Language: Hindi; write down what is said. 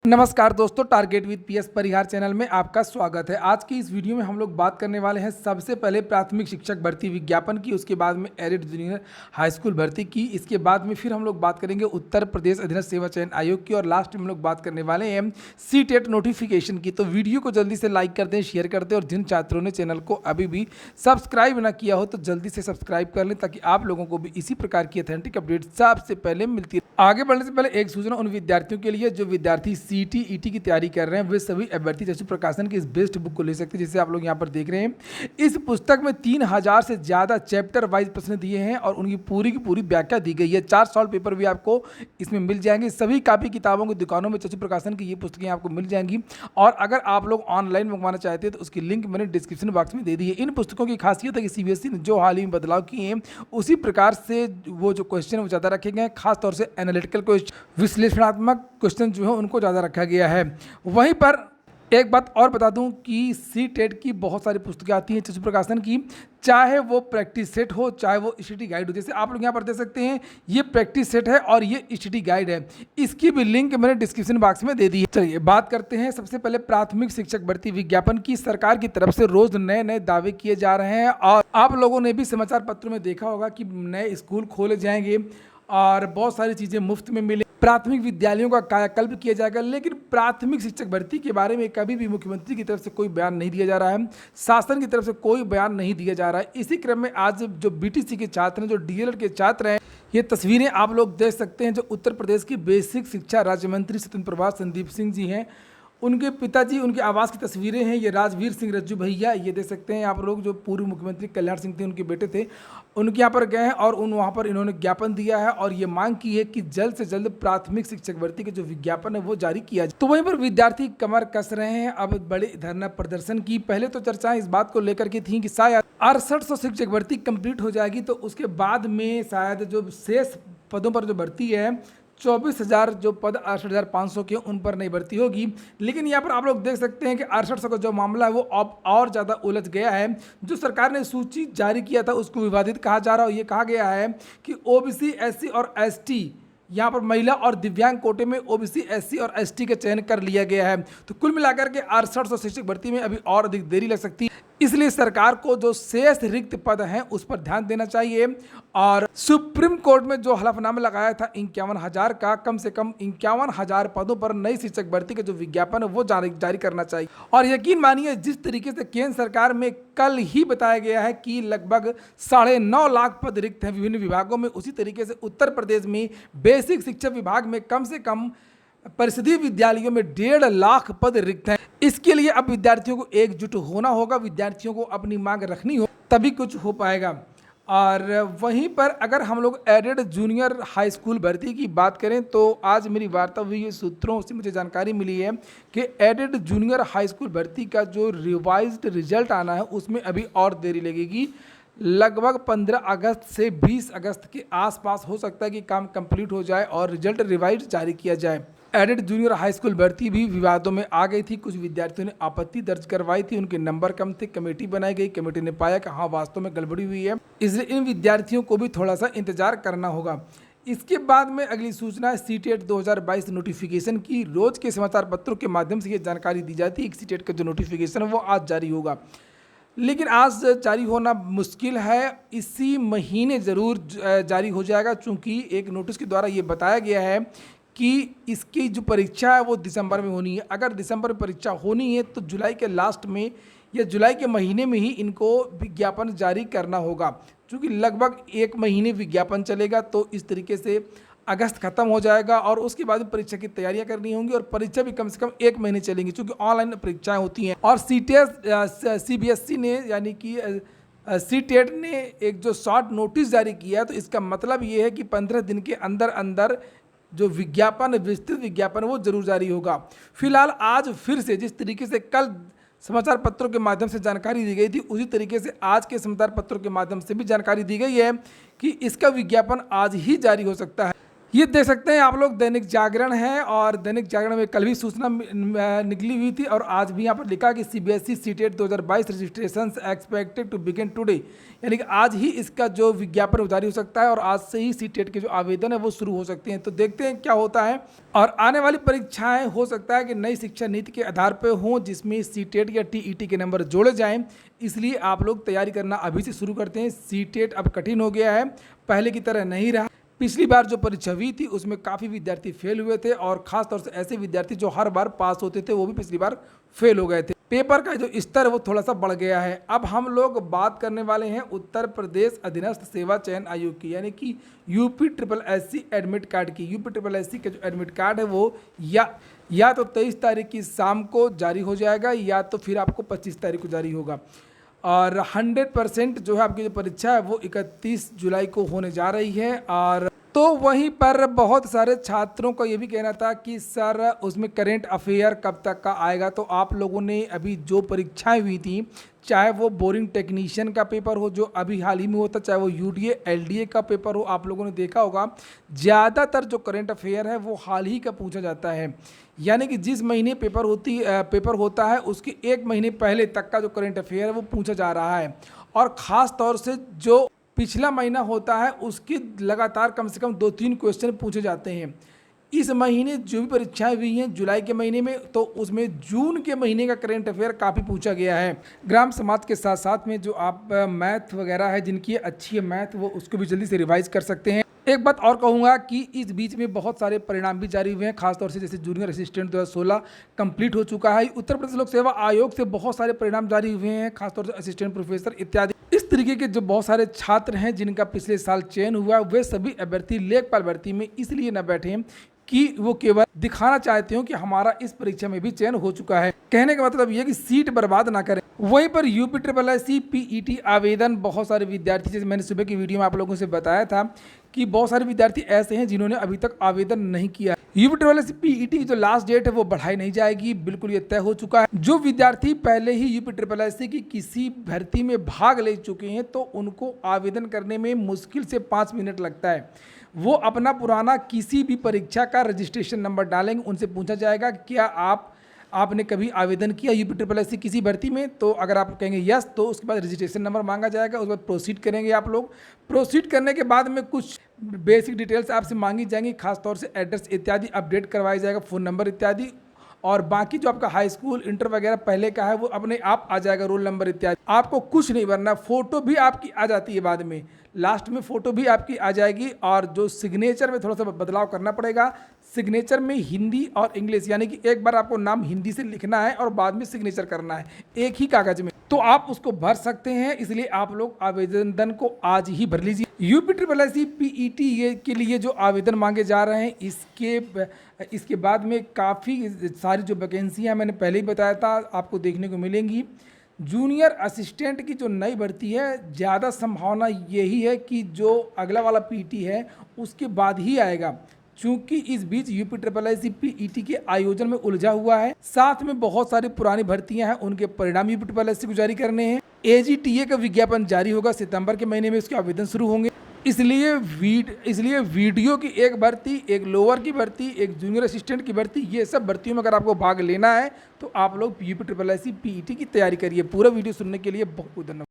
नमस्कार दोस्तों, target with PS Parihar channel में आपका स्वागत है। आज की इस वीडियो में हम लोग बात करने वाले हैं सबसे पहले प्राथमिक शिक्षक भर्ती विज्ञापन की, उसके बाद में एडेड जूनियर हाई स्कूल भर्ती की, इसके बाद में फिर हम लोग बात करेंगे उत्तर प्रदेश अधीनस्थ सेवा चयन आयोग की और लास्ट में हम लोग बात करने वाले हैं सीटेट नोटिफिकेशन की। तो वीडियो को जल्दी से लाइक कर दें, शेयर कर दें और जिन छात्रों ने चैनल को अभी भी सब्सक्राइब ना किया हो तो जल्दी से सब्सक्राइब कर लें ताकि आप लोगों को भी इसी प्रकार की ऑथेंटिक अपडेट सबसे पहले मिलती है। आगे बढ़ने से पहले एक सूचना उन विद्यार्थियों के लिए जो विद्यार्थी सीटी ईटी की तैयारी कर रहे हैं, वे सभी अभ्यर्थी चक्षु प्रकाशन की इस बेस्ट बुक को ले सकते हैं, जिसे आप लोग यहाँ पर देख रहे हैं। इस पुस्तक में 3000 से ज़्यादा चैप्टर वाइज प्रश्न दिए हैं और उनकी पूरी की पूरी व्याख्या दी गई है। 4 सॉल्व पेपर भी आपको इसमें मिल जाएंगे। सभी कापी किताबों की दुकानों में चक्षु प्रकाशन की ये पुस्तकें आपको मिल जाएंगी और अगर आप लोग ऑनलाइन मंगवाना चाहते हैं तो उसकी लिंक मैंने डिस्क्रिप्शन बॉक्स में दे दी है। इन पुस्तकों की खासियत है कि सीबीएसई ने जो हाल ही में बदलाव किए हैं उसी प्रकार से वो जो क्वेश्चन वो ज़्यादा रखे गए हैं, खासतौर से एनालिटिकल क्वेश्चन, विश्लेषणात्मक क्वेश्चन जो है उनको ज़्यादा रखा गया है। वहीं पर एक बात और बता दूं कि सीटेट की बहुत सारी पुस्तकें आती हैं चक्षु प्रकाशन की, चाहे वो प्रैक्टिस सेट हो चाहे वो स्टडी गाइड हो। जैसे आप लोग यहाँ पर देख सकते हैं ये प्रैक्टिस सेट है और ये स्टडी गाइड है, इसकी भी लिंक मैंने डिस्क्रिप्शन बॉक्स में दे दी है। चलिए बात करते हैं सबसे पहले प्राथमिक शिक्षक भर्ती विज्ञापन की। सरकार की तरफ से रोज नए नए दावे किए जा रहे हैं और आप लोगों ने भी समाचार पत्रों में देखा होगा कि नए स्कूल खोले जाएंगे और बहुत सारी चीज़ें मुफ्त में मिले, प्राथमिक विद्यालयों का कायाकल्प किया जाएगा। लेकिन प्राथमिक शिक्षक भर्ती के बारे में कभी भी मुख्यमंत्री की तरफ से कोई बयान नहीं दिया जा रहा है, शासन की तरफ से कोई बयान नहीं दिया जा रहा है। इसी क्रम में आज जो बीटीसी के छात्र हैं, जो डीएलएड के छात्र हैं, ये तस्वीरें आप लोग देख सकते हैं। जो उत्तर प्रदेश की बेसिक शिक्षा राज्य मंत्री स्वतंत्र प्रभार संदीप सिंह जी हैं, उनके पिताजी, उनके आवास की तस्वीरें हैं। ये राजवीर सिंह रज्जू भैया, ये देख सकते हैं आप लोग, जो पूर्व मुख्यमंत्री कल्याण सिंह थे उनके बेटे थे, उनके यहाँ पर गए हैं और वहाँ पर इन्होंने ज्ञापन दिया है और ये मांग की है कि जल्द से जल्द प्राथमिक शिक्षक भर्ती के जो विज्ञापन है वो जारी किया जाए। तो वहीं पर विद्यार्थी कमर कस रहे हैं अब बड़े धरना प्रदर्शन की। पहले तो चर्चाएं इस बात को लेकर के थी कि शायद 6800 शिक्षक भर्ती कंप्लीट हो जाएगी तो उसके बाद में शायद जो शेष पदों पर जो भर्ती है 24,000 जो पद 68,500 के उन पर नहीं भर्ती होगी। लेकिन यहाँ पर आप लोग देख सकते हैं कि 6800 का जो मामला है वो अब और ज़्यादा उलझ गया है। जो सरकार ने सूची जारी किया था उसको विवादित कहा जा रहा है और ये कहा गया है कि ओबीसी, एससी और एसटी, यहाँ पर महिला और दिव्यांग कोटे में ओबीसी, एससी और एसटी का चयन कर लिया गया है। तो कुल मिलाकर के 6800 शिक्षक भर्ती में अभी और अधिक देरी लग सकती है, इसलिए सरकार को जो शेष रिक्त पद हैं उस पर ध्यान देना चाहिए और सुप्रीम कोर्ट में जो हलफनामा लगाया था 51,000 का, कम से कम 51,000 पदों पर नई शिक्षक भर्ती का जो विज्ञापन है वो जारी करना चाहिए। और यकीन मानिए जिस तरीके से केंद्र सरकार में कल ही बताया गया है कि लगभग 9.5 लाख पद रिक्त हैं विभिन्न विभागों में, उसी तरीके से उत्तर प्रदेश में बेसिक शिक्षा विभाग में कम से कम परिषदीय विद्यालयों में 1.5 लाख पद रिक्त हैं। इसके लिए अब विद्यार्थियों को एकजुट होना होगा, विद्यार्थियों को अपनी मांग रखनी हो, तभी कुछ हो पाएगा। और वहीं पर अगर हम लोग एडेड जूनियर हाई स्कूल भर्ती की बात करें तो आज मेरी वार्ता हुई सूत्रों से मुझे जानकारी मिली है कि एडेड जूनियर हाई स्कूल भर्ती का जो रिवाइज्ड रिजल्ट आना है उसमें अभी और देरी लगेगी। लगभग 15 अगस्त से 20 अगस्त के आसपास हो सकता है कि काम कंप्लीट हो जाए और रिजल्ट रिवाइज जारी किया जाए। एडेड जूनियर हाई स्कूल भर्ती भी विवादों में आ गई थी, कुछ विद्यार्थियों ने आपत्ति दर्ज करवाई थी, उनके नंबर कम थे, कमेटी बनाई गई, कमेटी ने पाया कि हाँ वास्तव में गड़बड़ी हुई है, इसलिए इन विद्यार्थियों को भी थोड़ा सा इंतजार करना होगा। इसके बाद में अगली सूचना है सीटेट 2022 नोटिफिकेशन की। रोज के समाचार पत्रों के माध्यम से ये जानकारी दी जाती है कि सीटेट का जो नोटिफिकेशन है वो आज जारी होगा, लेकिन आज जारी होना मुश्किल है, इसी महीने ज़रूर जारी हो जाएगा। चूँकि एक नोटिस के द्वारा ये बताया गया है कि इसकी जो परीक्षा है वो दिसंबर में होनी है। अगर दिसंबर में परीक्षा होनी है तो जुलाई के लास्ट में या जुलाई के महीने में ही इनको विज्ञापन जारी करना होगा। क्योंकि लगभग 1 महीने विज्ञापन चलेगा तो इस तरीके से अगस्त खत्म हो जाएगा और उसके बाद परीक्षा की तैयारियां करनी होंगी और परीक्षा भी कम से कम 1 महीने चलेंगी, क्योंकि ऑनलाइन परीक्षाएं होती हैं। और सीबीएसई ने यानी कि सीटेट ने एक जो शॉर्ट नोटिस जारी किया तो इसका मतलब ये है कि 15 दिन के अंदर अंदर जो विज्ञापन, विस्तृत विज्ञापन वो जरूर जारी होगा। फिलहाल आज फिर से जिस तरीके से कल समाचार पत्रों के माध्यम से जानकारी दी गई थी उसी तरीके से आज के समाचार पत्रों के माध्यम से भी जानकारी दी गई है कि इसका विज्ञापन आज ही जारी हो सकता है। ये देख सकते हैं आप लोग, दैनिक जागरण है और दैनिक जागरण में कल भी सूचना निकली हुई थी और आज भी यहाँ पर लिखा कि CBSE CTET 2022 registration expected to begin today, यानी कि आज ही इसका जो विज्ञापन जारी हो सकता है और आज से ही सीटेट के जो आवेदन है वो शुरू हो सकते हैं। तो देखते हैं क्या होता है। और आने वाली परीक्षाएं हो सकता है कि नई शिक्षा नीति के आधार पर हों, जिसमें सीटेट या टीईटी के नंबर जोड़े जाएँ, इसलिए आप लोग तैयारी करना अभी से शुरू करते हैं। सीटेट अब कठिन हो गया है, पहले की तरह नहीं रहा। पिछली बार जो परीक्षा हुई थी उसमें काफ़ी विद्यार्थी फेल हुए थे और ख़ास तौर से ऐसे विद्यार्थी जो हर बार पास होते थे वो भी पिछली बार फेल हो गए थे। पेपर का जो स्तर है वो थोड़ा सा बढ़ गया है। अब हम लोग बात करने वाले हैं उत्तर प्रदेश अधीनस्थ सेवा चयन आयोग की, यानी कि UPSSC एडमिट कार्ड की। UPSSC का जो एडमिट कार्ड है वो या तो 23 तारीख की शाम को जारी हो जाएगा या तो फिर आपको 25 तारीख को जारी होगा। और 100% जो है आपकी जो परीक्षा है वो 31 जुलाई को होने जा रही है। और तो वहीं पर बहुत सारे छात्रों का ये भी कहना था कि सर उसमें करेंट अफेयर कब तक का आएगा। तो आप लोगों ने अभी जो परीक्षाएं हुई थी, चाहे वो बोरिंग टेक्नीशियन का पेपर हो जो अभी हाल ही में होता, चाहे वो UDA LDA का पेपर हो, आप लोगों ने देखा होगा ज़्यादातर जो करेंट अफेयर है वो हाल ही का पूछा जाता है। यानी कि जिस महीने पेपर होता है उसके 1 महीने पहले तक का जो करेंट अफेयर है वो पूछा जा रहा है। और ख़ास तौर से जो पिछला महीना होता है उसके लगातार कम से कम 2-3 क्वेश्चन पूछे जाते हैं। इस महीने जो भी परीक्षाएं हुई हैं जुलाई के महीने में, तो उसमें जून के महीने का करंट अफेयर काफ़ी पूछा गया है। ग्राम समाज के साथ साथ में जो आप मैथ वगैरह है, जिनकी अच्छी है मैथ, वो उसको भी जल्दी से रिवाइज कर सकते हैं। एक बात और कहूँगा कि इस बीच में बहुत सारे परिणाम भी जारी हुए हैं, खासतौर से जैसे जूनियर असिस्टेंट 2016 कंप्लीट हो चुका है। उत्तर प्रदेश लोक सेवा आयोग से बहुत सारे परिणाम जारी हुए हैं, खासतौर से असिस्टेंट प्रोफेसर इत्यादि। इस तरीके के जो बहुत सारे छात्र हैं जिनका पिछले साल चयन हुआ, वे सभी अभ्यर्थी लेखपाल भर्ती में इसलिए न बैठे कि वो केवल दिखाना चाहते हो कि हमारा इस परीक्षा में भी चयन हो चुका है। कहने का मतलब ये कि सीट बर्बाद ना करें। वहीं पर UPSSC PET आवेदन बहुत सारे विद्यार्थी, जैसे मैंने सुबह की वीडियो में आप लोगों से बताया था कि बहुत सारे विद्यार्थी ऐसे हैं जिन्होंने अभी तक आवेदन नहीं किया। UPSSC PET की जो लास्ट डेट है वो बढ़ाई नहीं जाएगी, बिल्कुल ये तय हो चुका है। जो विद्यार्थी पहले ही UPSSC की किसी भर्ती में भाग ले चुके हैं तो उनको आवेदन करने में मुश्किल से 5 मिनट लगता है। वो अपना पुराना किसी भी परीक्षा का रजिस्ट्रेशन नंबर डालेंगे, उनसे पूछा जाएगा क्या आपने कभी आवेदन किया UPSSC किसी भर्ती में। तो अगर आप कहेंगे यस, तो उसके बाद रजिस्ट्रेशन नंबर मांगा जाएगा। उसके बाद प्रोसीड करेंगे आप लोग। प्रोसीड करने के बाद में कुछ बेसिक डिटेल्स आपसे मांगी जाएंगी, खासतौर से एड्रेस इत्यादि अपडेट करवाया जाएगा, फ़ोन नंबर इत्यादि। और बाकी जो आपका हाई स्कूल इंटर वगैरह पहले का है वो अपने आप आ जाएगा, रोल नंबर इत्यादि। आपको कुछ नहीं भरना, फ़ोटो भी आपकी आ जाती है बाद में, लास्ट में फ़ोटो भी आपकी आ जाएगी। और जो सिग्नेचर में थोड़ा सा बदलाव करना पड़ेगा, सिग्नेचर में हिंदी और इंग्लिश, यानी कि एक बार आपको नाम हिंदी से लिखना है और बाद में सिग्नेचर करना है एक ही कागज़ में, तो आप उसको भर सकते हैं। इसलिए आप लोग आवेदन को आज ही भर लीजिए। UPSSC PET के लिए जो आवेदन मांगे जा रहे हैं, इसके बाद में काफ़ी सारी जो वैकेंसियाँ मैंने पहले ही बताया था आपको देखने को मिलेंगी। जूनियर असिस्टेंट की जो नई भर्ती है, ज़्यादा संभावना यही है कि जो अगला वाला PET है उसके बाद ही आएगा, चूँकि इस बीच UPSSC PET के आयोजन में उलझा हुआ है। साथ में बहुत सारी पुरानी भर्तियां हैं, उनके परिणाम UPSSC को जारी करने हैं। AGTA का विज्ञापन जारी होगा, सितंबर के महीने में उसके आवेदन शुरू होंगे। इसलिए वीडियो की एक भर्ती, एक लोअर की भर्ती, एक जूनियर असिस्टेंट की भर्ती, ये सब भर्तियों में अगर आपको भाग लेना है तो आप लोग UPSSC PET की तैयारी करिए। पूरा वीडियो सुनने के लिए बहुत बहुत धन्यवाद।